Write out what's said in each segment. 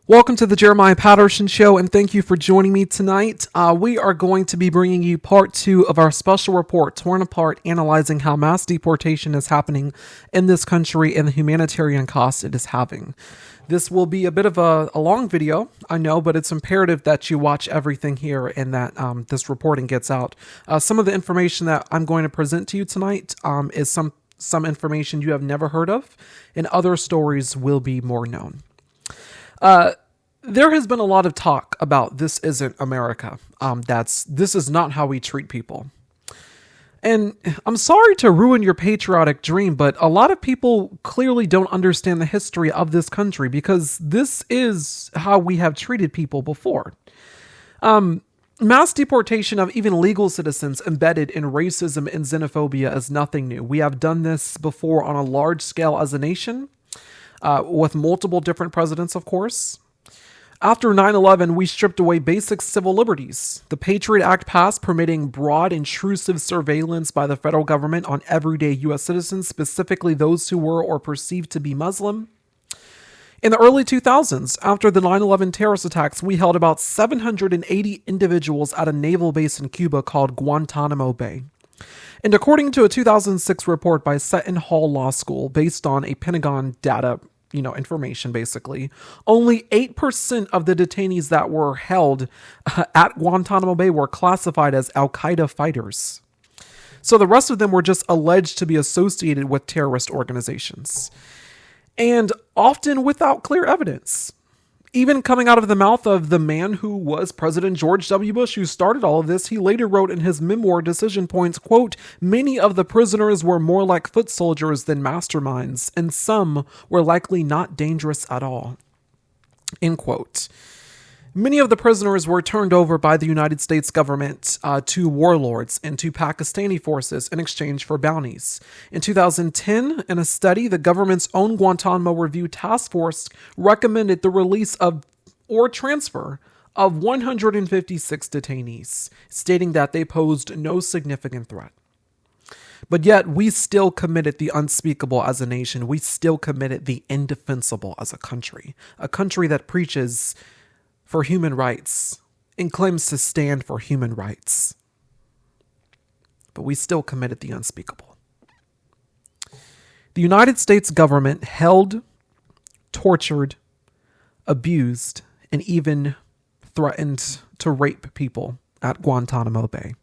Welcome to the Jeremiah Patterson Show, and thank you for joining me tonight. We are going to be bringing you part 2 of our special report, Torn Apart, analyzing how mass deportation is happening in this country and the humanitarian cost it is having. This will be a bit of a long video, I know, but it's imperative that you watch everything here and that this reporting gets out. Some of the information that I'm going to present to you tonight is some information you have never heard of, and other stories will be more known. There has been a lot of talk about this isn't America. This is not how we treat people. And I'm sorry to ruin your patriotic dream, but a lot of people clearly don't understand the history of this country because this is how we have treated people before. Mass deportation of even legal citizens embedded in racism and xenophobia is nothing new. We have done this before on a large scale as a nation. With multiple different presidents, of course. After 9/11, we stripped away basic civil liberties. The Patriot Act passed, permitting broad, intrusive surveillance by the federal government on everyday U.S. citizens, specifically those who were or perceived to be Muslim. In the early 2000s, after the 9/11 terrorist attacks, we held about 780 individuals at a naval base in Cuba called Guantanamo Bay. And according to a 2006 report by Seton Hall Law School, based on a Pentagon data, information basically, only 8% of the detainees that were held at Guantanamo Bay were classified as Al-Qaeda fighters. So the rest of them were just alleged to be associated with terrorist organizations. And often without clear evidence. Even coming out of the mouth of the man who was President George W. Bush, who started all of this, he later wrote in his memoir, Decision Points, quote, "Many of the prisoners were more like foot soldiers than masterminds, and some were likely not dangerous at all." End quote. Many of the prisoners were turned over by the United States government to warlords and to Pakistani forces in exchange for bounties. In 2010, in a study, the government's own Guantanamo Review Task Force recommended the release of or transfer of 156 detainees, stating that they posed no significant threat. But yet, we still committed the unspeakable as a nation. We still committed the indefensible as a country that preaches for human rights and claims to stand for human rights. But we still committed the unspeakable. The United States government held, tortured, abused, and even threatened to rape people at Guantanamo Bay.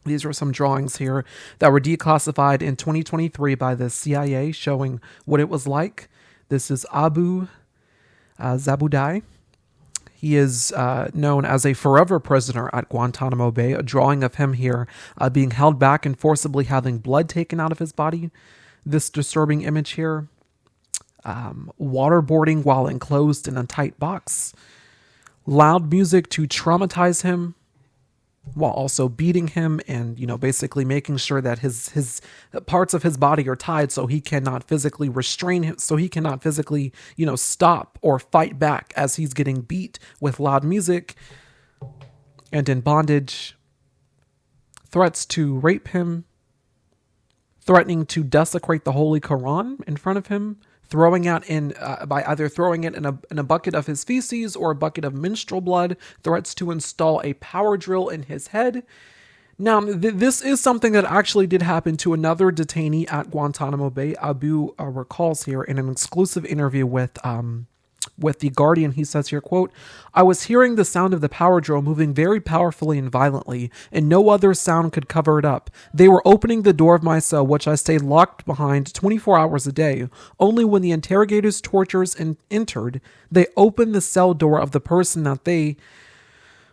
These are some drawings here that were declassified in 2023 by the CIA showing what it was like. This is Abu Zabudai. He is known as a forever prisoner at Guantanamo Bay. A drawing of him here being held back and forcibly having blood taken out of his body. This disturbing image here. Waterboarding while enclosed in a tight box. Loud music to traumatize him while also beating him and, basically making sure that his parts of his body are tied so he cannot physically restrain him, so he cannot physically, stop or fight back as he's getting beat with loud music and in bondage. Threats to rape him, threatening to desecrate the Holy Quran in front of him, by either throwing it in a bucket of his feces or a bucket of menstrual blood, threats to install a power drill in his head. Now, this is something that actually did happen to another detainee at Guantanamo Bay. Abu recalls here in an exclusive interview with The Guardian. He says here, quote, "I was hearing the sound of the power drill moving very powerfully and violently, and no other sound could cover it up. They were opening the door of my cell, which I stayed locked behind 24 hours a day. Only when the interrogators, torturers, entered, they opened the cell door of the person that they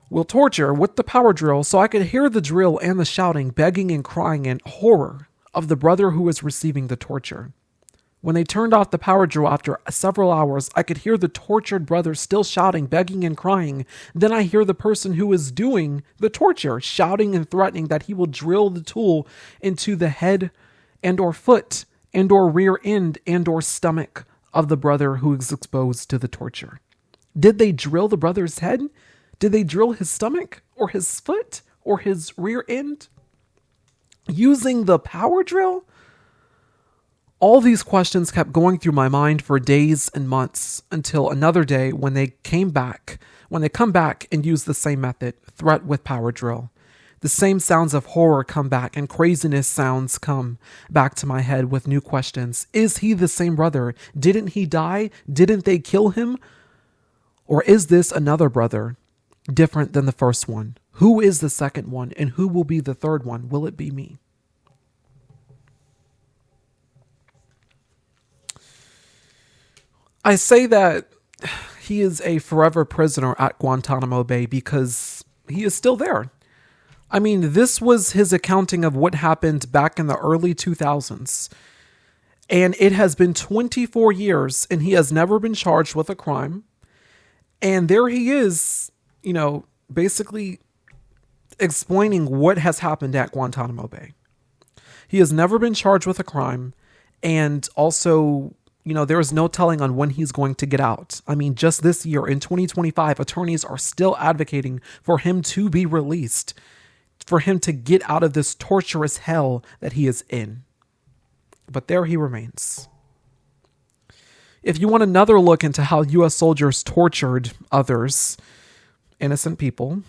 will torture with the power drill, so I could hear the drill and the shouting, begging and crying in horror of the brother who was receiving the torture. When they turned off the power drill after several hours, I could hear the tortured brother still shouting, begging and crying. Then I hear the person who is doing the torture shouting and threatening that he will drill the tool into the head and or foot and or rear end and or stomach of the brother who is exposed to the torture." Did they drill the brother's head? Did they drill his stomach or his foot or his rear end? Using the power drill? All these questions kept going through my mind for days and months until another day when they come back and use the same method, threat with power drill. The same sounds of horror come back and craziness sounds come back to my head with new questions. Is he the same brother? Didn't he die? Didn't they kill him? Or is this another brother, different than the first one? Who is the second one, and who will be the third one? Will it be me? I say that he is a forever prisoner at Guantanamo Bay because he is still there. I mean, this was his accounting of what happened back in the early 2000s. And it has been 24 years and he has never been charged with a crime. And there he is, basically explaining what has happened at Guantanamo Bay. He has never been charged with a crime. And also, there is no telling on when he's going to get out. I mean, just this year in 2025, attorneys are still advocating for him to be released, for him to get out of this torturous hell that he is in. But there he remains. If you want another look into how U.S. soldiers tortured others, innocent people,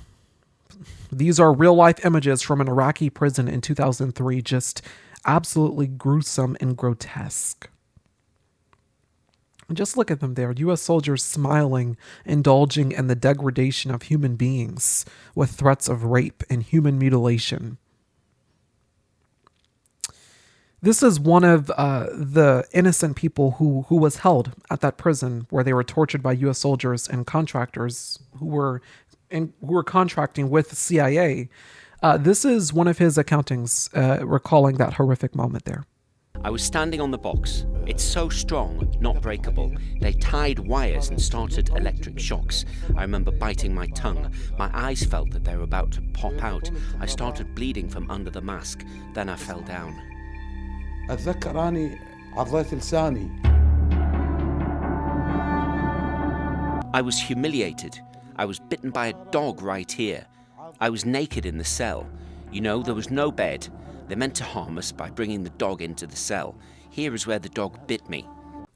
these are real-life images from an Iraqi prison in 2003, just absolutely gruesome and grotesque. And just look at them there, U.S. soldiers smiling, indulging in the degradation of human beings with threats of rape and human mutilation. This is one of the innocent people who was held at that prison where they were tortured by U.S. soldiers and contractors who were contracting with the CIA. This is one of his accountings recalling that horrific moment there. I was standing on the box. It's so strong, not breakable. They tied wires and started electric shocks. I remember biting my tongue. My eyes felt that they were about to pop out. I started bleeding from under the mask. Then I fell down. أتذكر أني عضيت لساني. I was humiliated. I was bitten by a dog right here. I was naked in the cell. There was no bed. They meant to harm us by bringing the dog into the cell. Here is where the dog bit me.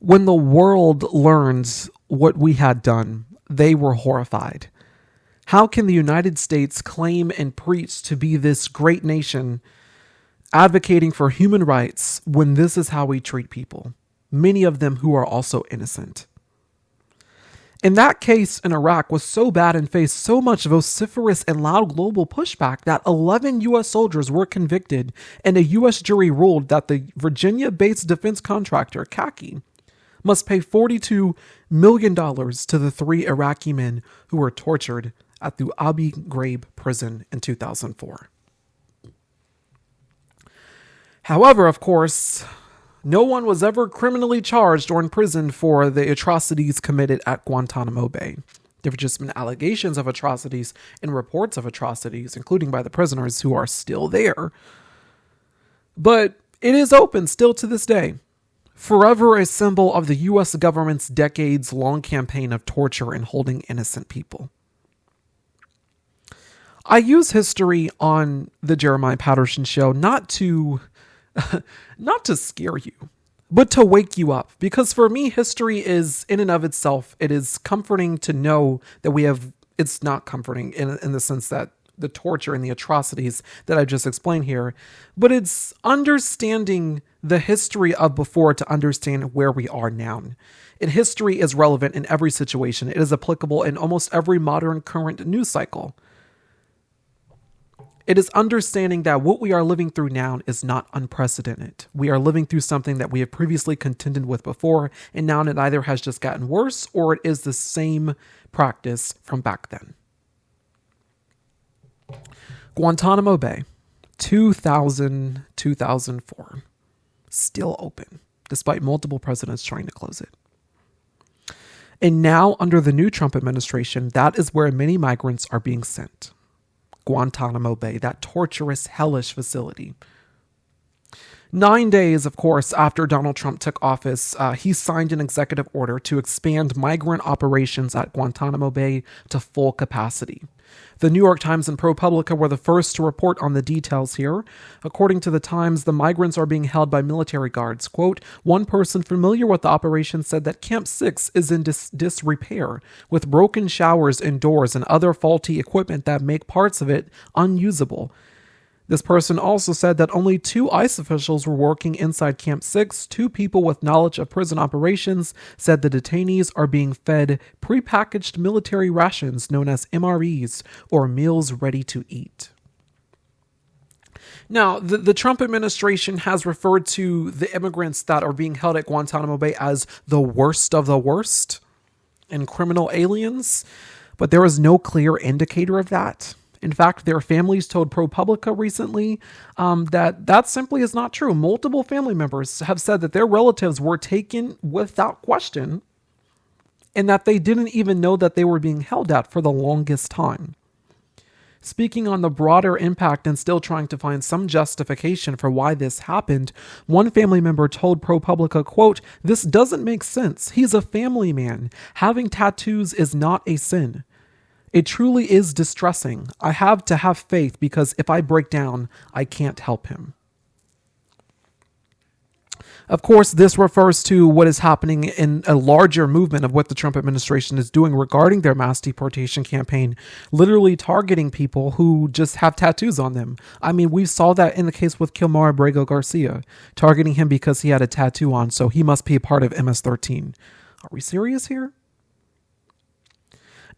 When the world learned what we had done, they were horrified. How can the United States claim and preach to be this great nation advocating for human rights when this is how we treat people, many of them who are also innocent? In that case in Iraq was so bad and faced so much vociferous and loud global pushback that 11 U.S. soldiers were convicted and a U.S. jury ruled that the Virginia-based defense contractor, Khaki, must pay $42 million to the 3 Iraqi men who were tortured at the Abu Ghraib prison in 2004. However, of course, no one was ever criminally charged or imprisoned for the atrocities committed at Guantanamo Bay. There have just been allegations of atrocities and reports of atrocities, including by the prisoners who are still there. But it is open still to this day, forever a symbol of the U.S. government's decades-long campaign of torture and holding innocent people. I use history on the Jeremiah Patterson Show not to scare you, but to wake you up. Because for me, history is, in and of itself, it is comforting to know that it's not comforting in the sense that the torture and the atrocities that I just explained here, but it's understanding the history of before to understand where we are now. And history is relevant in every situation. It is applicable in almost every modern current news cycle. It is understanding that what we are living through now is not unprecedented. We are living through something that we have previously contended with before, and now it either has just gotten worse or it is the same practice from back then. Guantanamo Bay, 2004, still open, despite multiple presidents trying to close it. And now, under the new Trump administration, that is where many migrants are being sent. Guantanamo Bay, that torturous, hellish facility. 9 days, of course, after Donald Trump took office, he signed an executive order to expand migrant operations at Guantanamo Bay to full capacity. The New York Times and ProPublica were the first to report on the details here. According to the Times, the migrants are being held by military guards. Quote, one person familiar with the operation said that Camp 6 is in disrepair, with broken showers and doors and other faulty equipment that make parts of it unusable. This person also said that only 2 ICE officials were working inside Camp 6. 2 people with knowledge of prison operations said the detainees are being fed prepackaged military rations known as MREs, or meals ready to eat. Now, the Trump administration has referred to the immigrants that are being held at Guantanamo Bay as the worst of the worst and criminal aliens, but there is no clear indicator of that. In fact, their families told ProPublica recently that simply is not true. Multiple family members have said that their relatives were taken without question and that they didn't even know that they were being held at for the longest time. Speaking on the broader impact and still trying to find some justification for why this happened, one family member told ProPublica, quote, this doesn't make sense. He's a family man. Having tattoos is not a sin. It truly is distressing. I have to have faith because if I break down, I can't help him. Of course, this refers to what is happening in a larger movement of what the Trump administration is doing regarding their mass deportation campaign, literally targeting people who just have tattoos on them. I mean, we saw that in the case with Kilmar Abrego Garcia, targeting him because he had a tattoo on, so he must be a part of MS-13. Are we serious here?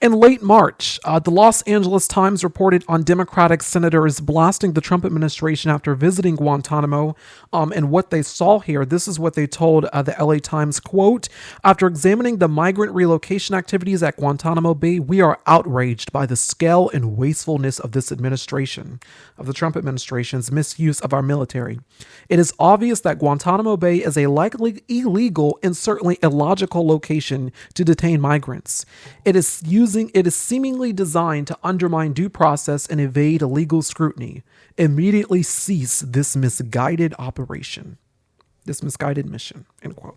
In late March, the Los Angeles Times reported on Democratic senators blasting the Trump administration after visiting Guantanamo. And what they saw here, this is what they told the LA Times, quote, after examining the migrant relocation activities at Guantanamo Bay, we are outraged by the scale and wastefulness of this administration, of the Trump administration's misuse of our military. It is obvious that Guantanamo Bay is a likely illegal and certainly illogical location to detain migrants. It is seemingly designed to undermine due process and evade legal scrutiny. Immediately cease this misguided operation, this misguided mission, end quote.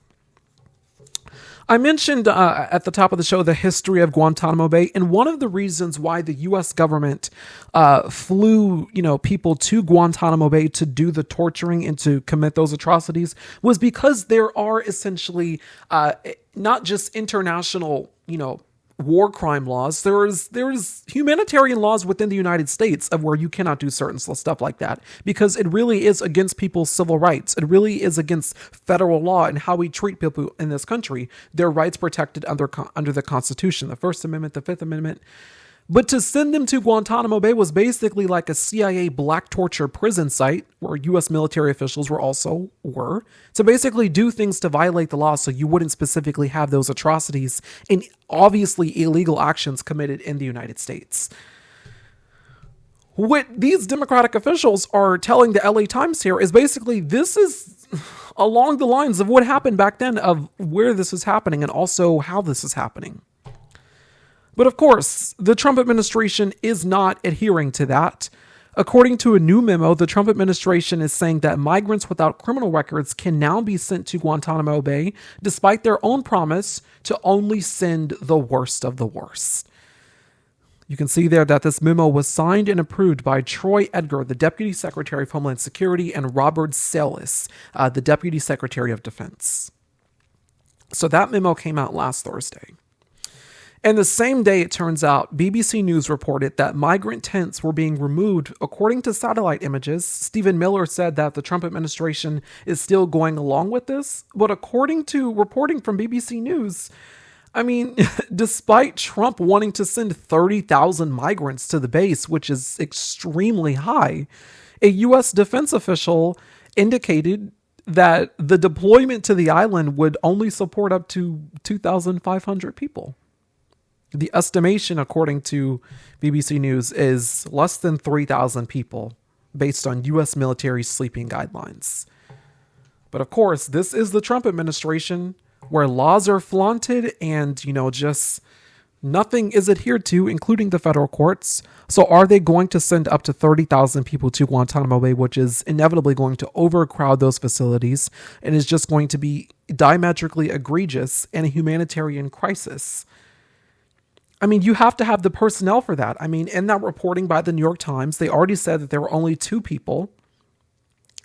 I mentioned at the top of the show the history of Guantanamo Bay, and one of the reasons why the U.S. government flew, people to Guantanamo Bay to do the torturing and to commit those atrocities was because there are essentially not just international, war crime laws. There's humanitarian laws within the United States of where you cannot do certain stuff like that because it really is against people's civil rights. It really is against federal law and how we treat people in this country. Their rights protected under the Constitution, the First Amendment, the Fifth Amendment. But to send them to Guantanamo Bay was basically like a CIA black torture prison site where U.S. military officials were to basically do things to violate the law so you wouldn't specifically have those atrocities and obviously illegal actions committed in the United States. What these Democratic officials are telling the LA Times here is basically this is along the lines of what happened back then of where this is happening and also how this is happening. But of course, the Trump administration is not adhering to that. According to a new memo, the Trump administration is saying that migrants without criminal records can now be sent to Guantanamo Bay, despite their own promise to only send the worst of the worst. You can see there that this memo was signed and approved by Troy Edgar, the Deputy Secretary of Homeland Security, and Robert Salas, the Deputy Secretary of Defense. So that memo came out last Thursday. And the same day, it turns out, BBC News reported that migrant tents were being removed. According to satellite images, Stephen Miller said that the Trump administration is still going along with this. But according to reporting from BBC News, despite Trump wanting to send 30,000 migrants to the base, which is extremely high, a U.S. defense official indicated that the deployment to the island would only support up to 2,500 people. The estimation, according to BBC News, is less than 3,000 people based on U.S. military sleeping guidelines. But of course, this is the Trump administration where laws are flaunted and, just Nothing is adhered to, including the federal courts. So are they going to send up to 30,000 people to Guantanamo Bay, which is inevitably going to overcrowd those facilities and is just going to be diametrically egregious and a humanitarian crisis? I mean, you have to have the personnel for that. I mean, in that reporting by the New York Times, they already said that there were only 2 people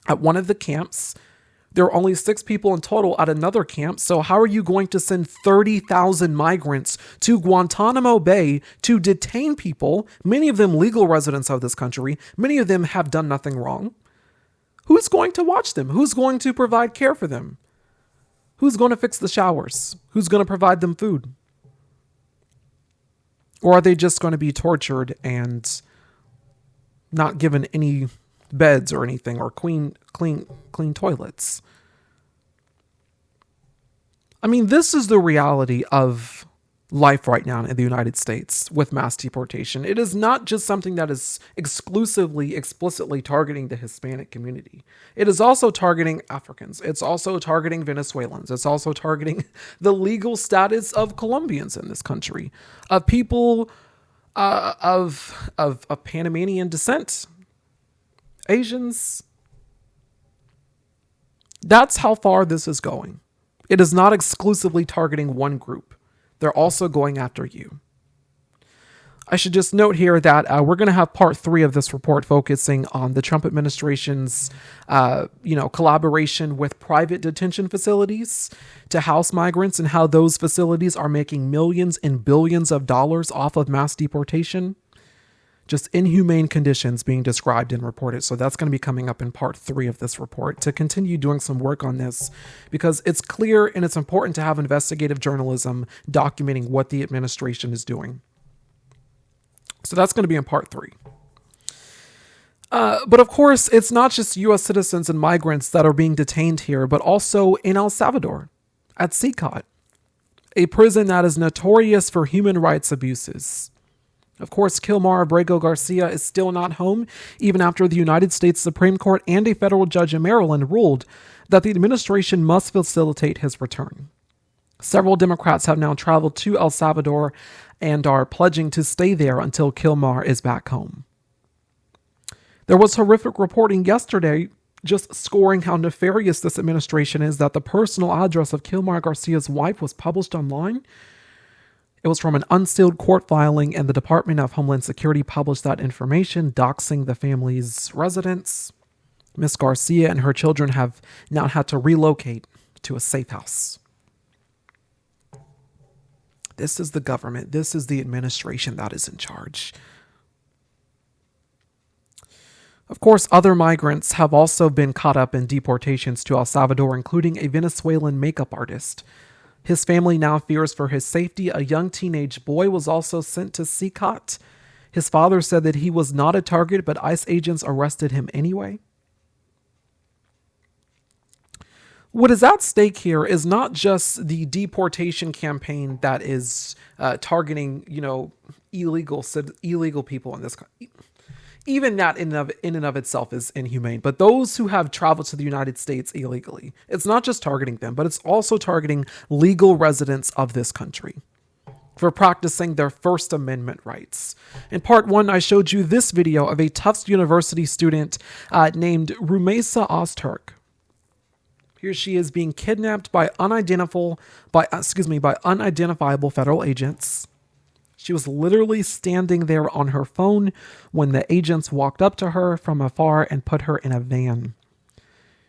at one of the camps. There are only 6 people in total at another camp. So how are you going to send 30,000 migrants to Guantanamo Bay to detain people, many of them legal residents of this country? Many of them have done nothing wrong. Who's going to watch them? Who's going to provide care for them? Who's going to fix the showers? Who's going to provide them food? Or are they just going to be tortured and not given any beds or anything, or clean toilets? I mean, this is the reality of life right now in the United States with mass deportation. It is not just something that is explicitly targeting the Hispanic community. It is also targeting Africans. It's also targeting Venezuelans. It's also targeting the legal status of Colombians in this country, of people of Panamanian descent, Asians. That's how far this is going. It is not exclusively targeting one group. They're also going after you. I should just note here that we're going to have part 3 of this report focusing on the Trump administration's, collaboration with private detention facilities to house migrants and how those facilities are making millions and billions of dollars off of mass deportation. Just inhumane conditions being described and reported. So that's going to be coming up in part 3 of this report to continue doing some work on this, because it's clear and it's important to have investigative journalism documenting what the administration is doing. So that's going to be in part 3. But of course, it's not just U.S. citizens and migrants that are being detained here, but also in El Salvador at CICOT, a prison that is notorious for human rights abuses. Of course, Kilmar Abrego Garcia is still not home, even after the United States Supreme Court and a federal judge in Maryland ruled that the administration must facilitate his return. Several Democrats have now traveled to El Salvador and are pledging to stay there until Kilmar is back home. There was horrific reporting yesterday just scoring how nefarious this administration is, that the personal address of Kilmar Garcia's wife was published online. It was from an unsealed court filing, and the Department of Homeland Security published that information, doxing the family's residence. Miss Garcia and her children have now had to relocate to a safe house. This is the government. This is the administration that is in charge. Of course, other migrants have also been caught up in deportations to El Salvador, including a Venezuelan makeup artist. His family now fears for his safety. A young teenage boy was also sent to CICOT. His father said that he was not a target, but ICE agents arrested him anyway. What is at stake here is not just the deportation campaign that is targeting, illegal people in this country. Even that in and of itself is inhumane. But those who have traveled to the United States illegally, it's not just targeting them, but it's also targeting legal residents of this country for practicing their First Amendment rights. In part 1, I showed you this video of a Tufts University student named Rumeysa Ozturk. Here she is being kidnapped by unidentifiable federal agents. She was literally standing there on her phone when the agents walked up to her from afar and put her in a van.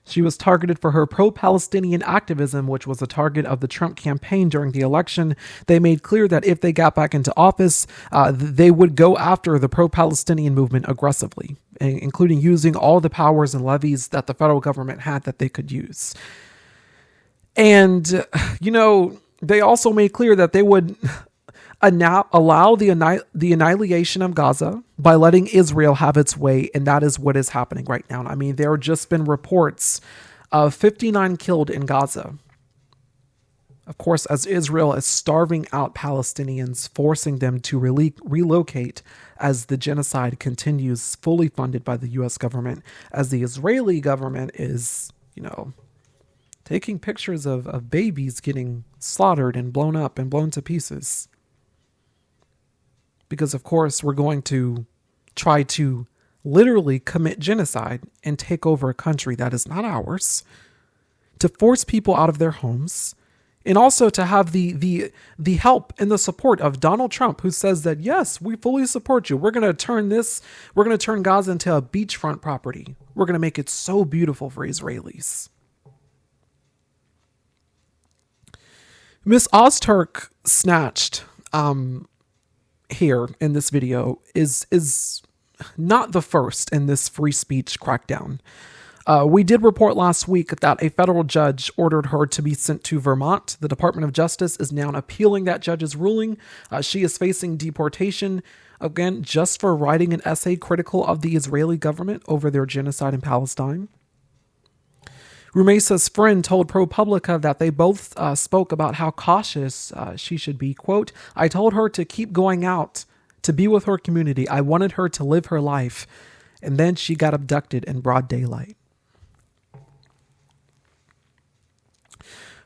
She was targeted for her pro-Palestinian activism, which was a target of the Trump campaign during the election. They made clear that if they got back into office, they would go after the pro-Palestinian movement aggressively, including using all the powers and levies that the federal government had that they could use. And, they also made clear that they would allow the annihilation of Gaza by letting Israel have its way, and that is what is happening right now. I mean, there have just been reports of 59 killed in Gaza. Of course, as Israel is starving out Palestinians, forcing them to relocate as the genocide continues, fully funded by the U.S. government, as the Israeli government is, taking pictures of babies getting slaughtered and blown up and blown to pieces. because of course we're going to try to literally commit genocide and take over a country that is not ours, to force people out of their homes, and also to have the help and the support of Donald Trump, who says that, yes, we fully support you. We're going to turn Gaza into a beachfront property. We're going to make it so beautiful for Israelis. Miss Ozturk snatched here in this video is not the first in this free speech crackdown. We did report last week that a federal judge ordered her to be sent to Vermont. The Department of Justice is now appealing that judge's ruling. She is facing deportation, again, just for writing an essay critical of the Israeli government over their genocide in Palestine. Rumeysa's friend told ProPublica that they both spoke about how cautious she should be. Quote, "I told her to keep going out, to be with her community. I wanted her to live her life. And then she got abducted in broad daylight."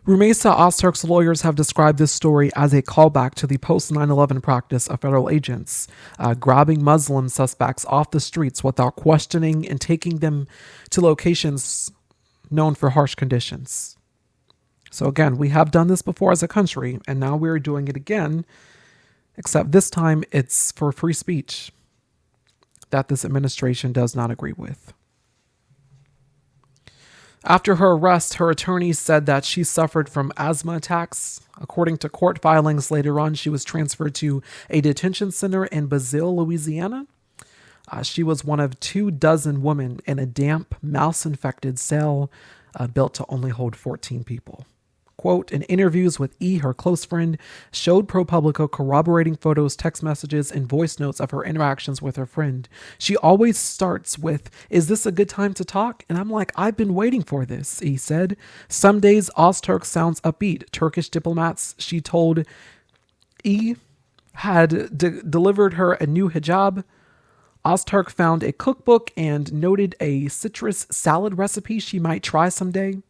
Rumeysa Ozturk's lawyers have described this story as a callback to the post-9/11 practice of federal agents, grabbing Muslim suspects off the streets without questioning and taking them to locations known for harsh conditions. So again, we have done this before as a country, and now we're doing it again, except this time it's for free speech that this administration does not agree with. After her arrest, her attorney said that she suffered from asthma attacks. According to court filings later on, she was transferred to a detention center in Basile, Louisiana. She was one of 24 women in a damp, mouse-infected cell built to only hold 14 people. Quote, in interviews with E., her close friend, showed ProPublica corroborating photos, text messages, and voice notes of her interactions with her friend. She always starts with, "Is this a good time to talk?" And I'm like, "I've been waiting for this," he said. Some days, Ozturk sounds upbeat. Turkish diplomats, she told E., had delivered her a new hijab. Ozturk found a cookbook and noted a citrus salad recipe she might try someday.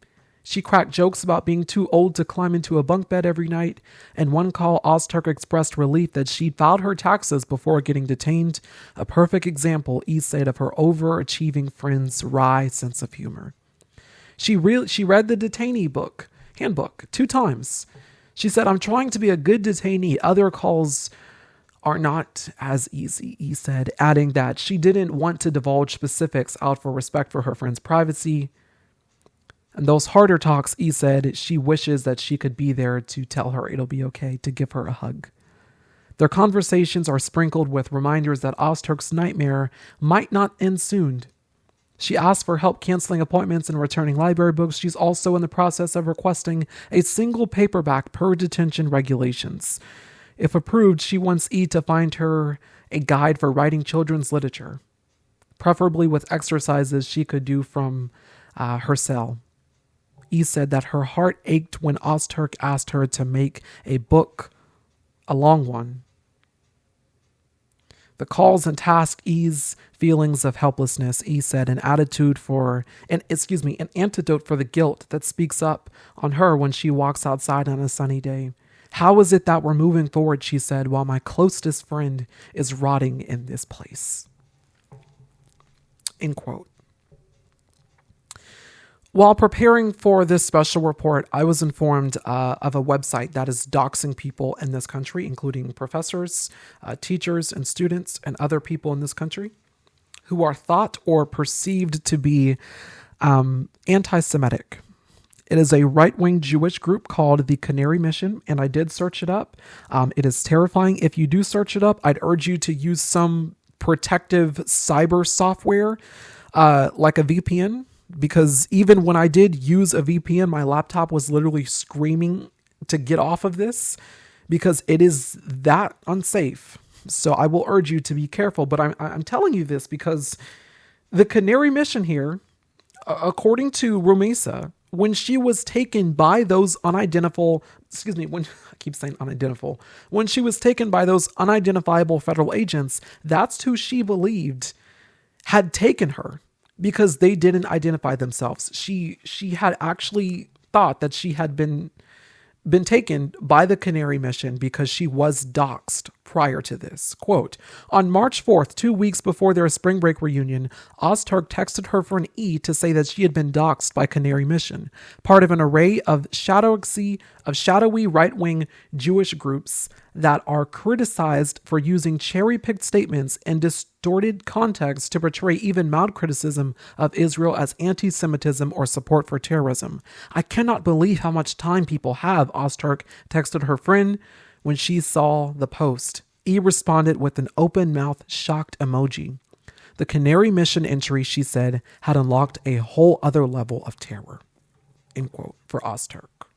She cracked jokes about being too old to climb into a bunk bed every night. In one call, Ozturk expressed relief that she'd filed her taxes before getting detained. A perfect example, E said, of her overachieving friend's wry sense of humor. She read the detainee handbook 2 times. She said, "I'm trying to be a good detainee. Other calls are not as easy," E said, adding that she didn't want to divulge specifics out for respect for her friend's privacy. And those harder talks, E said, she wishes that she could be there to tell her it'll be okay, to give her a hug. Their conversations are sprinkled with reminders that Ozturk's nightmare might not end soon. She asked for help canceling appointments and returning library books. She's also in the process of requesting a single paperback per detention regulations. If approved, she wants E to find her a guide for writing children's literature, preferably with exercises she could do from her cell. E said that her heart ached when Ozturk asked her to make a book, a long one. The calls and tasks ease feelings of helplessness, E said, an antidote for the guilt that speaks up on her when she walks outside on a sunny day. "How is it that we're moving forward," she said, "while my closest friend is rotting in this place?" End quote. While preparing for this special report, I was informed of a website that is doxing people in this country, including professors, teachers, and students, and other people in this country who are thought or perceived to be anti-Semitic. It is a right-wing Jewish group called the Canary Mission, and I did search it up. It is terrifying. If you do search it up, I'd urge you to use some protective cyber software, like a VPN, because even when I did use a VPN, my laptop was literally screaming to get off of this because it is that unsafe. So I will urge you to be careful, but I'm telling you this because the Canary Mission here, according to Rumeysa, when she was taken by those when she was taken by those unidentifiable federal agents, that's who she believed had taken her because they didn't identify themselves. She had actually thought that she had been taken by the Canary Mission because she was doxxed prior to this. Quote, on March 4th, 2 weeks before their spring break reunion, Ozturk texted her friend E to say that she had been doxxed by Canary Mission, part of an array of shadowy right-wing Jewish groups that are criticized for using cherry-picked statements and distorted context to portray even mild criticism of Israel as anti-Semitism or support for terrorism. I cannot believe how much time people have, Ozturk texted her friend when she saw the post. E responded with an open-mouthed, shocked emoji. The Canary Mission entry, she said, had unlocked a whole other level of terror. End quote, for Ozturk.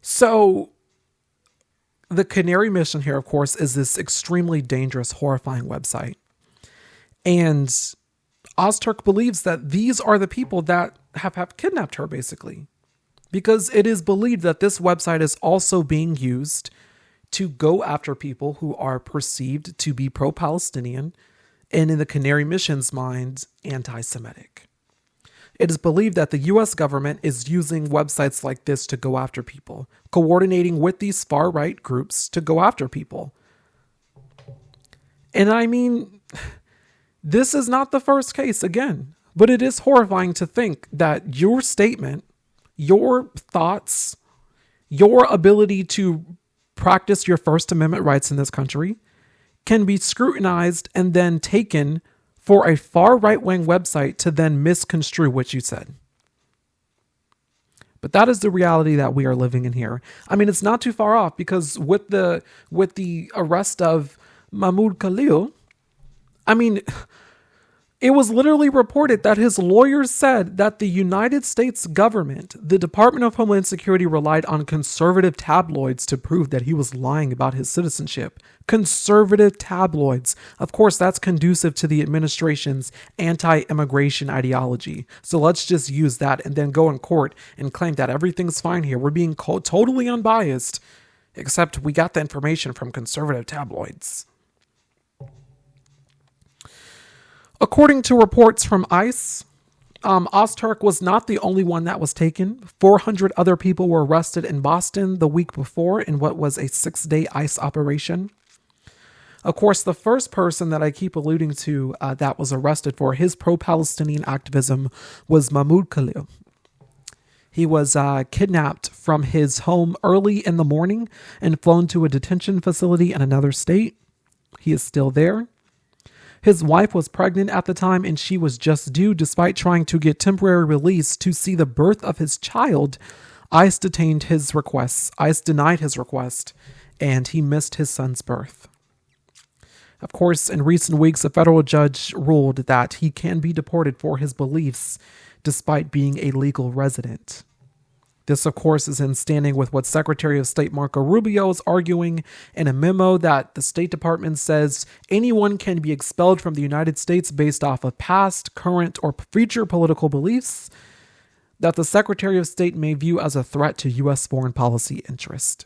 So, the Canary Mission here, of course, is this extremely dangerous, horrifying website. And Ozturk believes that these are the people that have kidnapped her, basically. Because it is believed that this website is also being used to go after people who are perceived to be pro-Palestinian and, in the Canary Mission's mind, anti-Semitic. It is believed that the U.S. government is using websites like this to go after people, coordinating with these far-right groups to go after people. And I mean, this is not the first case again, but it is horrifying to think that your statement, your thoughts, your ability to practice your First Amendment rights in this country can be scrutinized and then taken for a far right-wing website to then misconstrue what you said. But that is the reality that we are living in here. I mean, it's not too far off, because with the arrest of Mahmoud Khalil, I mean, it was literally reported that his lawyers said that the United States government, the Department of Homeland Security, relied on conservative tabloids to prove that he was lying about his citizenship. Conservative tabloids. Of course, that's conducive to the administration's anti-immigration ideology. So let's just use that and then go in court and claim that everything's fine here. We're being totally unbiased, except we got the information from conservative tabloids. According to reports from ICE, Ozturk was not the only one that was taken. 400 other people were arrested in Boston the week before in what was a 6-day ICE operation. Of course, the first person that I keep alluding to that was arrested for his pro-Palestinian activism was Mahmoud Khalil. He was kidnapped from his home early in the morning and flown to a detention facility in another state. He is still there. His wife was pregnant at the time, and she was just due. Despite trying to get temporary release to see the birth of his child, ICE denied his request, and he missed his son's birth. Of course, in recent weeks, a federal judge ruled that he can be deported for his beliefs despite being a legal resident. This, of course, is in standing with what Secretary of State Marco Rubio is arguing in a memo that the State Department says anyone can be expelled from the United States based off of past, current, or future political beliefs that the Secretary of State may view as a threat to U.S. foreign policy interest.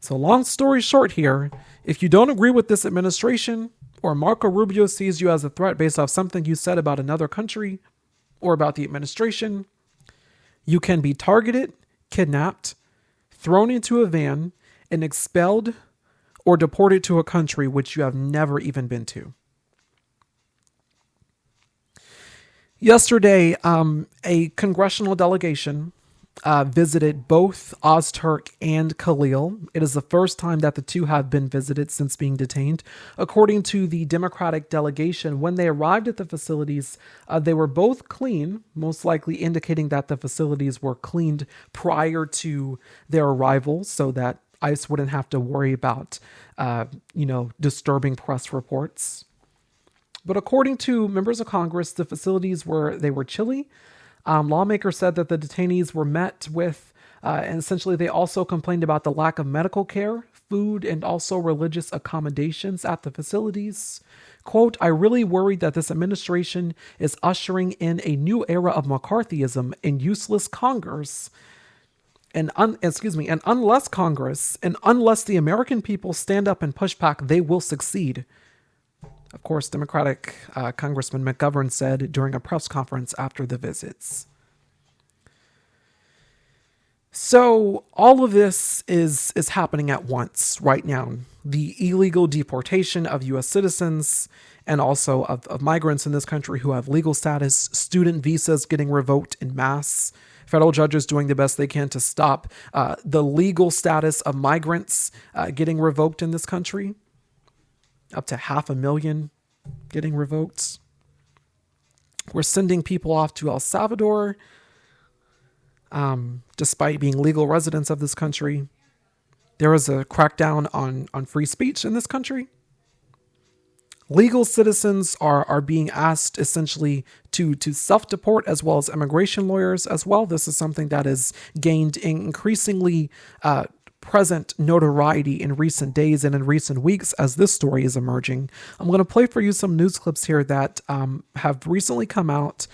So long story short here, if you don't agree with this administration, or Marco Rubio sees you as a threat based off something you said about another country or about the administration, you can be targeted, kidnapped, thrown into a van, and expelled or deported to a country which you have never even been to. Yesterday, a congressional delegation visited both Ozturk and Khalil. It is the first time that the two have been visited since being detained. According to the Democratic delegation, when they arrived at the facilities, they were both clean, most likely indicating that the facilities were cleaned prior to their arrival so that ICE wouldn't have to worry about, disturbing press reports. But according to members of Congress, the facilities were chilly. Lawmakers said that the detainees were met with, and essentially they also complained about the lack of medical care, food, and also religious accommodations at the facilities. Quote, I really worried that this administration is ushering in a new era of McCarthyism and useless Congress. And unless the American people stand up and push back, they will succeed. Of course, Democratic Congressman McGovern said during a press conference after the visits. So all of this is happening at once right now. The illegal deportation of U.S. citizens and also of migrants in this country who have legal status, student visas getting revoked en masse, federal judges doing the best they can to stop the legal status of migrants getting revoked in this country. Up to 500,000 getting revoked. We're sending people off to El Salvador, despite being legal residents of this country. There is a crackdown on free speech in this country. Legal citizens are being asked essentially to self-deport, as well as immigration lawyers as well. This is something that has gained increasingly present notoriety in recent days and in recent weeks as this story is emerging. I'm going to play for you some news clips here that have recently come out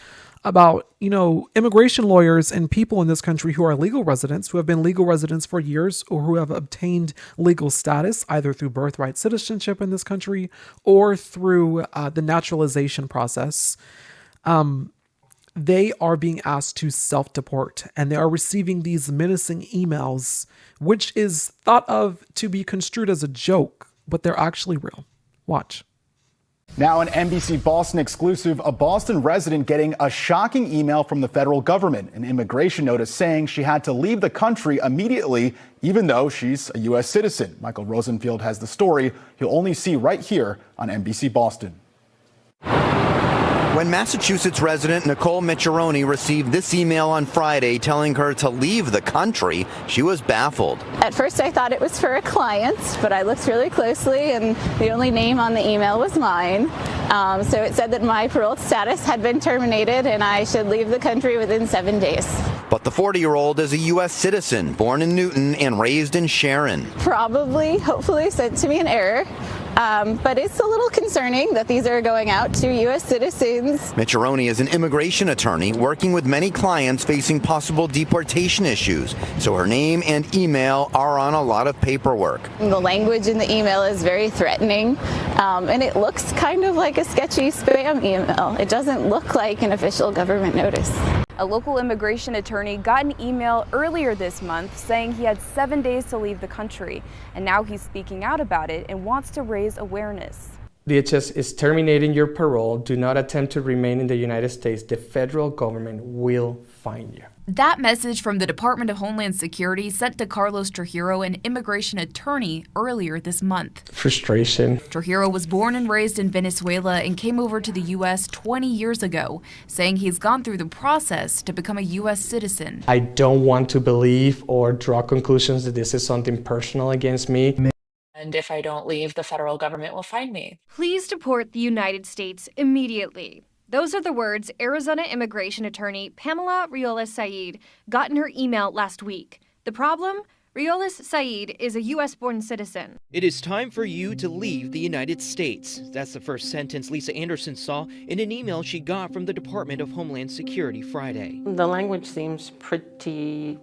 about, immigration lawyers and people in this country who are legal residents, who have been legal residents for years, or who have obtained legal status either through birthright citizenship in this country or through the naturalization process. They are being asked to self-deport, and they are receiving these menacing emails, which is thought of to be construed as a joke, but they're actually real. Watch. Now an NBC Boston exclusive, a Boston resident getting a shocking email from the federal government, an immigration notice saying she had to leave the country immediately, even though she's a U.S. citizen. Michael Rosenfield has the story you'll only see right here on NBC Boston. When Massachusetts resident Nicole Micciarone received this email on Friday telling her to leave the country, she was baffled. At first I thought it was for a client, but I looked really closely and the only name on the email was mine. So it said that my parole status had been terminated and I should leave the country within 7 days. But the 40-year-old is a U.S. citizen, born in Newton and raised in Sharon. Probably, hopefully sent to me in error. But it's a little concerning that these are going out to U.S. citizens. Micciarone is an immigration attorney working with many clients facing possible deportation issues, so her name and email are on a lot of paperwork. The language in the email is very threatening, and it looks kind of like a sketchy spam email. It doesn't look like an official government notice. A local immigration attorney got an email earlier this month saying he had 7 days to leave the country, and now he's speaking out about it and wants to raise awareness. DHS is terminating your parole. Do not attempt to remain in the United States. The federal government will find you. That message from the Department of Homeland Security sent to Carlos Trujillo, an immigration attorney, earlier this month. Frustration. Trujillo was born and raised in Venezuela and came over to the U.S. 20 years ago, saying he's gone through the process to become a U.S. citizen. I don't want to believe or draw conclusions that this is something personal against me. And if I don't leave, the federal government will find me. Please deport the United States immediately. Those are the words Arizona immigration attorney Pamela Rioles-Said got in her email last week. The problem? Rioles-Said is a U.S.-born citizen. It is time for you to leave the United States. That's the first sentence Lisa Anderson saw in an email she got from the Department of Homeland Security Friday. The language seems pretty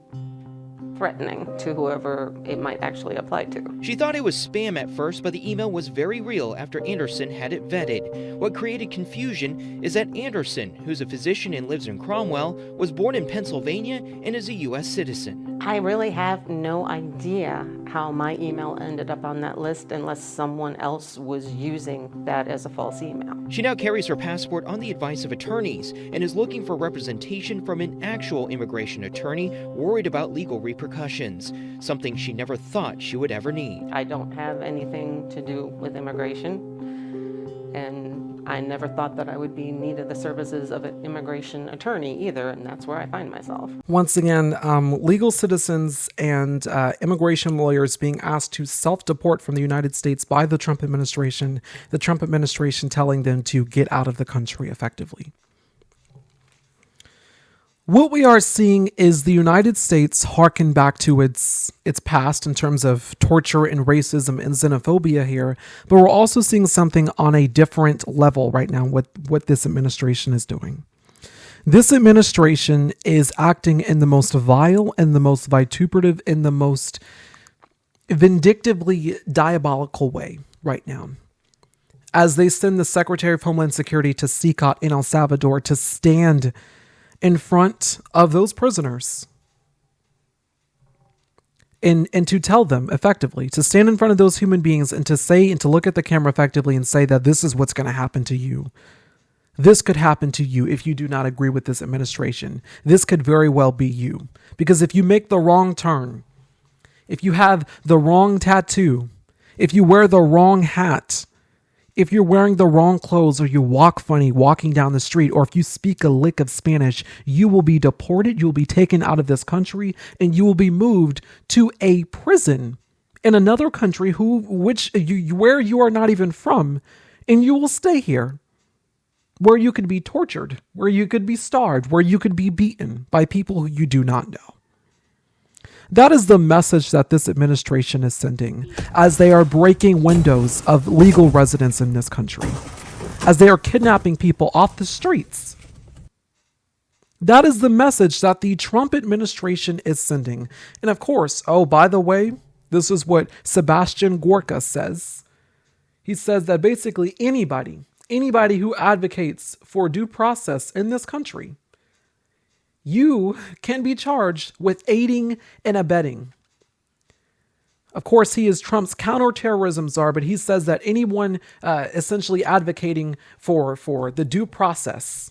threatening to whoever it might actually apply to. She thought it was spam at first, but the email was very real after Anderson had it vetted. What created confusion is that Anderson, who's a physician and lives in Cromwell, was born in Pennsylvania and is a U.S. citizen. I really have no idea how my email ended up on that list unless someone else was using that as a false email. She now carries her passport on the advice of attorneys and is looking for representation from an actual immigration attorney worried about legal repercussions, something she never thought she would ever need. I don't have anything to do with immigration, and I never thought that I would be needed the services of an immigration attorney either, and that's where I find myself. Once again, legal citizens and immigration lawyers being asked to self-deport from the United States by the Trump administration telling them to get out of the country effectively. What we are seeing is the United States harken back to its past in terms of torture and racism and xenophobia here, but we're also seeing something on a different level right now with what this administration is doing. This administration is acting in the most vile and the most vituperative and the most vindictively diabolical way right now, as they send the Secretary of Homeland Security to Secot in El Salvador to stand in front of those prisoners and to tell them effectively, to stand in front of those human beings and to say and to look at the camera effectively and say that this is what's going to happen to you. This could happen to you if you do not agree with this administration. This could very well be you. Because if you make the wrong turn, if you have the wrong tattoo, if you wear the wrong hat, if you're wearing the wrong clothes, or you walk funny walking down the street, or if you speak a lick of Spanish, you will be deported, you will be taken out of this country, and you will be moved to a prison in another country where you are not even from, and you will stay here, where you could be tortured, where you could be starved, where you could be beaten by people who you do not know. That is the message that this administration is sending as they are breaking windows of legal residents in this country, as they are kidnapping people off the streets. That is the message that the Trump administration is sending. And of course, oh, by the way, this is what Sebastian Gorka says. He says that basically anybody who advocates for due process in this country, you can be charged with aiding and abetting. Of course, he is Trump's counterterrorism czar, but he says that anyone essentially advocating for the due process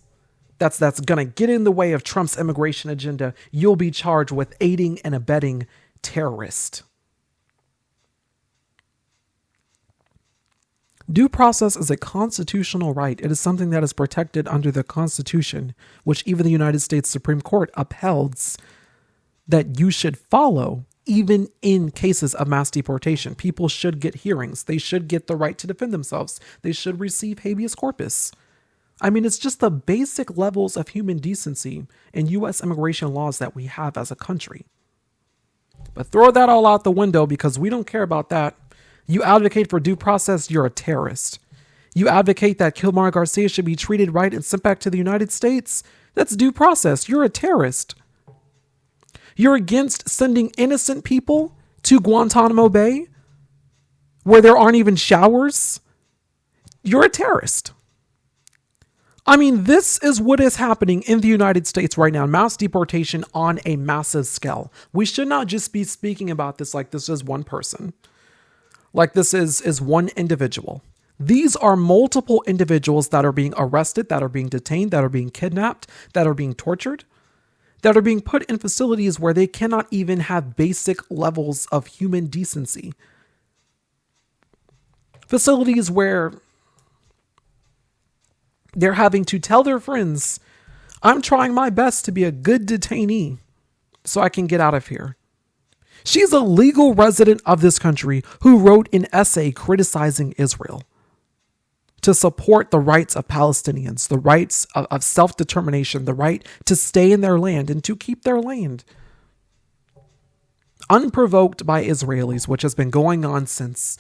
that's going to get in the way of Trump's immigration agenda, you'll be charged with aiding and abetting terrorists. Due process is a constitutional right. It is something that is protected under the Constitution, which even the United States Supreme Court upheld that you should follow, even in cases of mass deportation. People should get hearings. They should get the right to defend themselves. They should receive habeas corpus. I mean, it's just the basic levels of human decency and U.S. immigration laws that we have as a country. But throw that all out the window because we don't care about that. You advocate for due process, you're a terrorist. You advocate that Kilmar Garcia should be treated right and sent back to the United States. That's due process. You're a terrorist. You're against sending innocent people to Guantanamo Bay where there aren't even showers. You're a terrorist. I mean, this is what is happening in the United States right now. Mass deportation on a massive scale. We should not just be speaking about this like this is one person. Like this is one individual. These are multiple individuals that are being arrested, that are being detained, that are being kidnapped, that are being tortured, that are being put in facilities where they cannot even have basic levels of human decency. Facilities where they're having to tell their friends, I'm trying my best to be a good detainee so I can get out of here. She's a legal resident of this country who wrote an essay criticizing Israel to support the rights of Palestinians, the rights of self-determination, the right to stay in their land and to keep their land. Unprovoked by Israelis, which has been going on since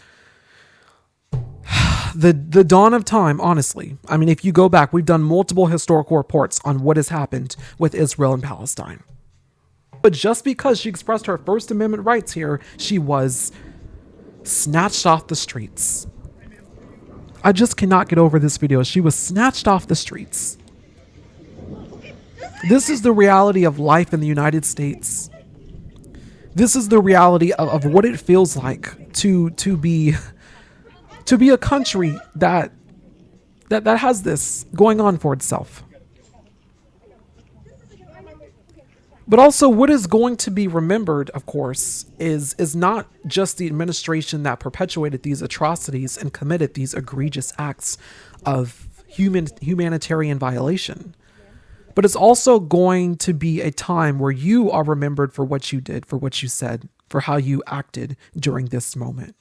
the dawn of time, honestly. I mean, if you go back, we've done multiple historical reports on what has happened with Israel and Palestine. But just because she expressed her First Amendment rights here, she was snatched off the streets. I just cannot get over this video. She was snatched off the streets. This is the reality of life in the United States. This is the reality of what it feels like to be a country that has this going on for itself. But also what is going to be remembered, of course, is not just the administration that perpetuated these atrocities and committed these egregious acts of humanitarian violation. But it's also going to be a time where you are remembered for what you did, for what you said, for how you acted during this moment.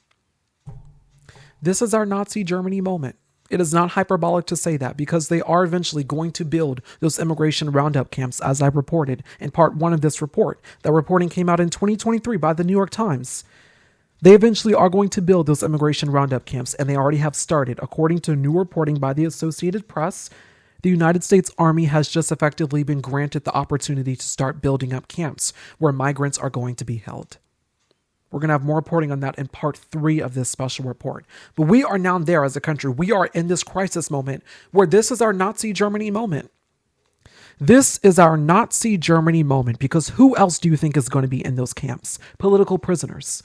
This is our Nazi Germany moment. It is not hyperbolic to say that because they are eventually going to build those immigration roundup camps, as I reported in part 1 of this report. That reporting came out in 2023 by the New York Times. They eventually are going to build those immigration roundup camps, and they already have started. According to new reporting by the Associated Press, the United States Army has just effectively been granted the opportunity to start building up camps where migrants are going to be held. We're going to have more reporting on that in part 3 of this special report. But we are now there as a country. We are in this crisis moment where this is our Nazi Germany moment. This is our Nazi Germany moment, because who else do you think is going to be in those camps? Political prisoners,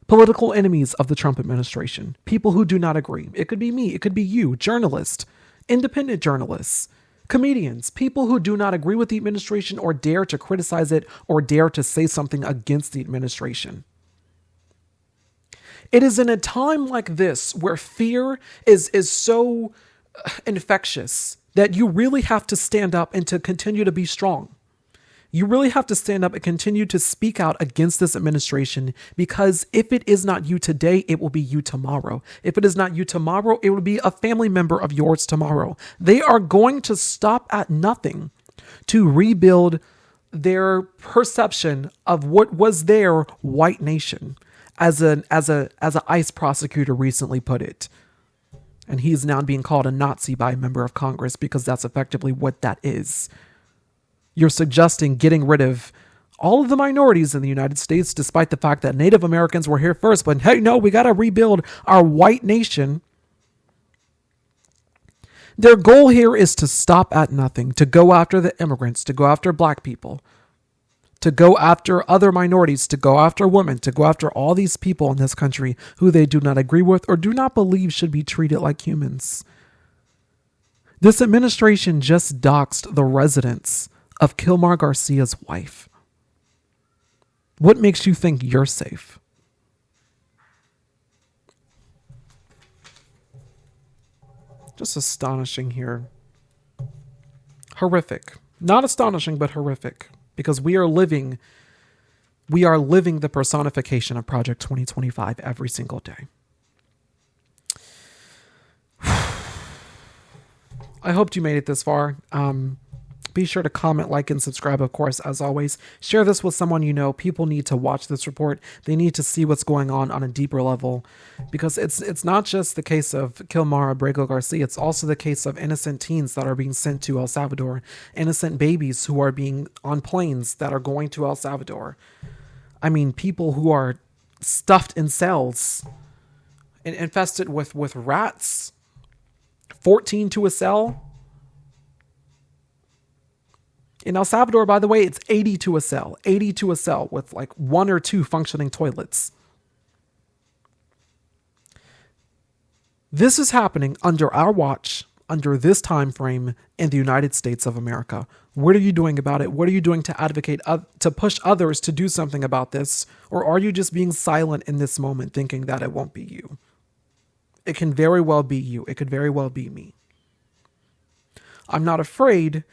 political enemies of the Trump administration, people who do not agree. It could be me. It could be you, journalists, independent journalists, comedians, people who do not agree with the administration or dare to criticize it or dare to say something against the administration. It is in a time like this where fear is so infectious that you really have to stand up and to continue to be strong. You really have to stand up and continue to speak out against this administration, because if it is not you today, it will be you tomorrow. If it is not you tomorrow, it will be a family member of yours tomorrow. They are going to stop at nothing to rebuild their perception of what was their white nation, as a ICE prosecutor recently put it. And he's now being called a Nazi by a member of Congress, because that's effectively what that is. You're suggesting getting rid of all of the minorities in the United States, despite the fact that Native Americans were here first. But hey, no, we got to rebuild our white nation. Their goal here is to stop at nothing, to go after the immigrants, to go after black people, to go after other minorities, to go after women, to go after all these people in this country who they do not agree with or do not believe should be treated like humans. This administration just doxed the residence of Kilmar Garcia's wife. What makes you think you're safe? Just astonishing here. Horrific. Not astonishing, but horrific. Because we are living the personification of Project 2025 every single day. I hoped you made it this far. Be sure to comment, like, and subscribe, of course, as always. Share this with someone you know. People need to watch this report. They need to see what's going on a deeper level, because it's not just the case of Kilmar Abrego Garcia. It's also the case of innocent teens that are being sent to El Salvador, innocent babies who are being on planes that are going to El Salvador. I mean, people who are stuffed in cells and infested with rats. 14 to a cell. In El Salvador, by the way, it's 80 to a cell. 80 to a cell with like 1 or 2 functioning toilets. This is happening under our watch, under this time frame in the United States of America. What are you doing about it? What are you doing to advocate, to push others to do something about this? Or are you just being silent in this moment, thinking that it won't be you? It can very well be you. It could very well be me. I'm not afraid.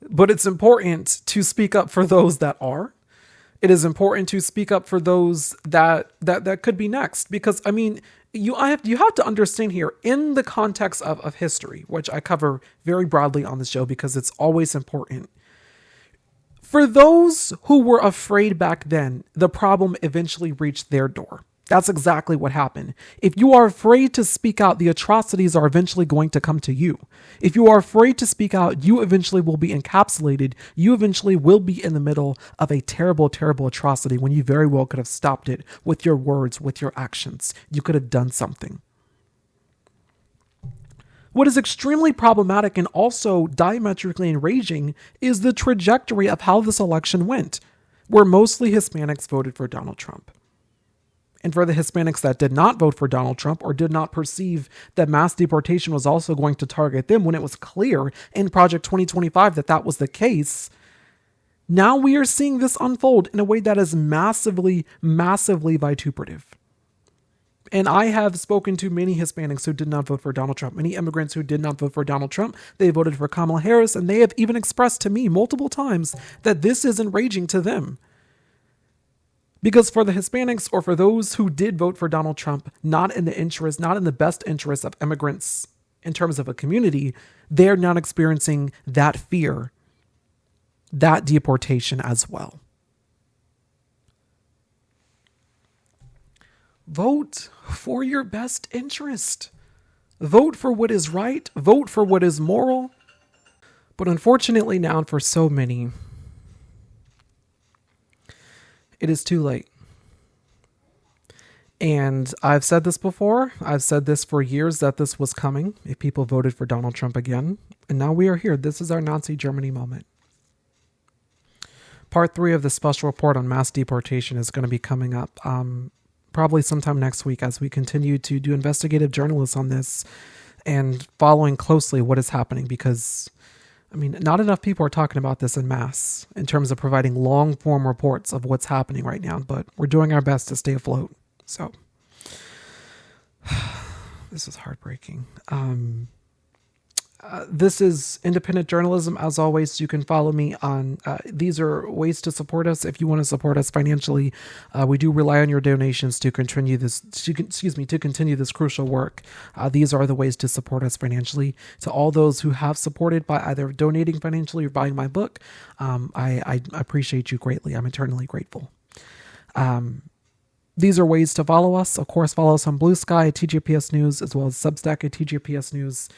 But it's important to speak up for those that are. It is important to speak up for those that could be next. Because, I mean, you have to understand here, in the context of history, which I cover very broadly on the show because it's always important. For those who were afraid back then, the problem eventually reached their door. That's exactly what happened. If you are afraid to speak out, the atrocities are eventually going to come to you. If you are afraid to speak out, you eventually will be encapsulated. You eventually will be in the middle of a terrible, terrible atrocity when you very well could have stopped it with your words, with your actions. You could have done something. What is extremely problematic and also diametrically enraging is the trajectory of how this election went, where mostly Hispanics voted for Donald Trump. And for the Hispanics that did not vote for Donald Trump or did not perceive that mass deportation was also going to target them when it was clear in Project 2025 that that was the case, now we are seeing this unfold in a way that is massively, massively vituperative. And I have spoken to many Hispanics who did not vote for Donald Trump, many immigrants who did not vote for Donald Trump. They voted for Kamala Harris, and they have even expressed to me multiple times that this is enraging to them. Because for the Hispanics, or for those who did vote for Donald Trump, not in the best interest of immigrants in terms of a community, they're not experiencing that fear, that deportation as well. Vote for your best interest. Vote for what is right. Vote for what is moral. But unfortunately now, for so many, it is too late. And I've said this before. I've said this for years that this was coming if people voted for Donald Trump again. And now we are here. This is our Nazi Germany moment. Part 3 of the special report on mass deportation is going to be coming up probably sometime next week as we continue to do investigative journalism on this and following closely what is happening, because I mean, not enough people are talking about this en masse in terms of providing long form reports of what's happening right now, but we're doing our best to stay afloat. So this is heartbreaking. This is independent journalism. As always, you can follow me on, these are ways to support us. If you want to support us financially, we do rely on your donations to continue this, to continue this crucial work. These are the ways to support us financially. To all those who have supported by either donating financially or buying my book, I appreciate you greatly. I'm eternally grateful. These are ways to follow us. Of course, follow us on Blue Sky at TJPS News, as well as Substack at TJPS News,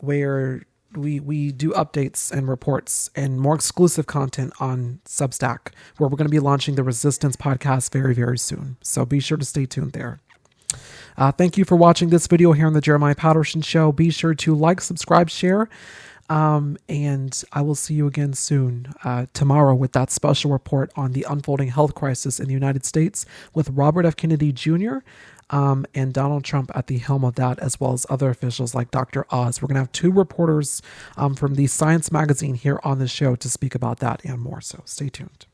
where we do updates and reports and more exclusive content on Substack, where we're going to be launching the Resistance podcast very, very soon. So be sure to stay tuned there. Thank you for watching this video here on the Jeremiah Patterson Show. Be sure to like, subscribe, share, and I will see you again soon, tomorrow, with that special report on the unfolding health crisis in the United States with Robert F. Kennedy Jr., and Donald Trump at the helm of that, as well as other officials like Dr. Oz. We're going to have 2 reporters from the Science magazine here on the show to speak about that and more. So stay tuned.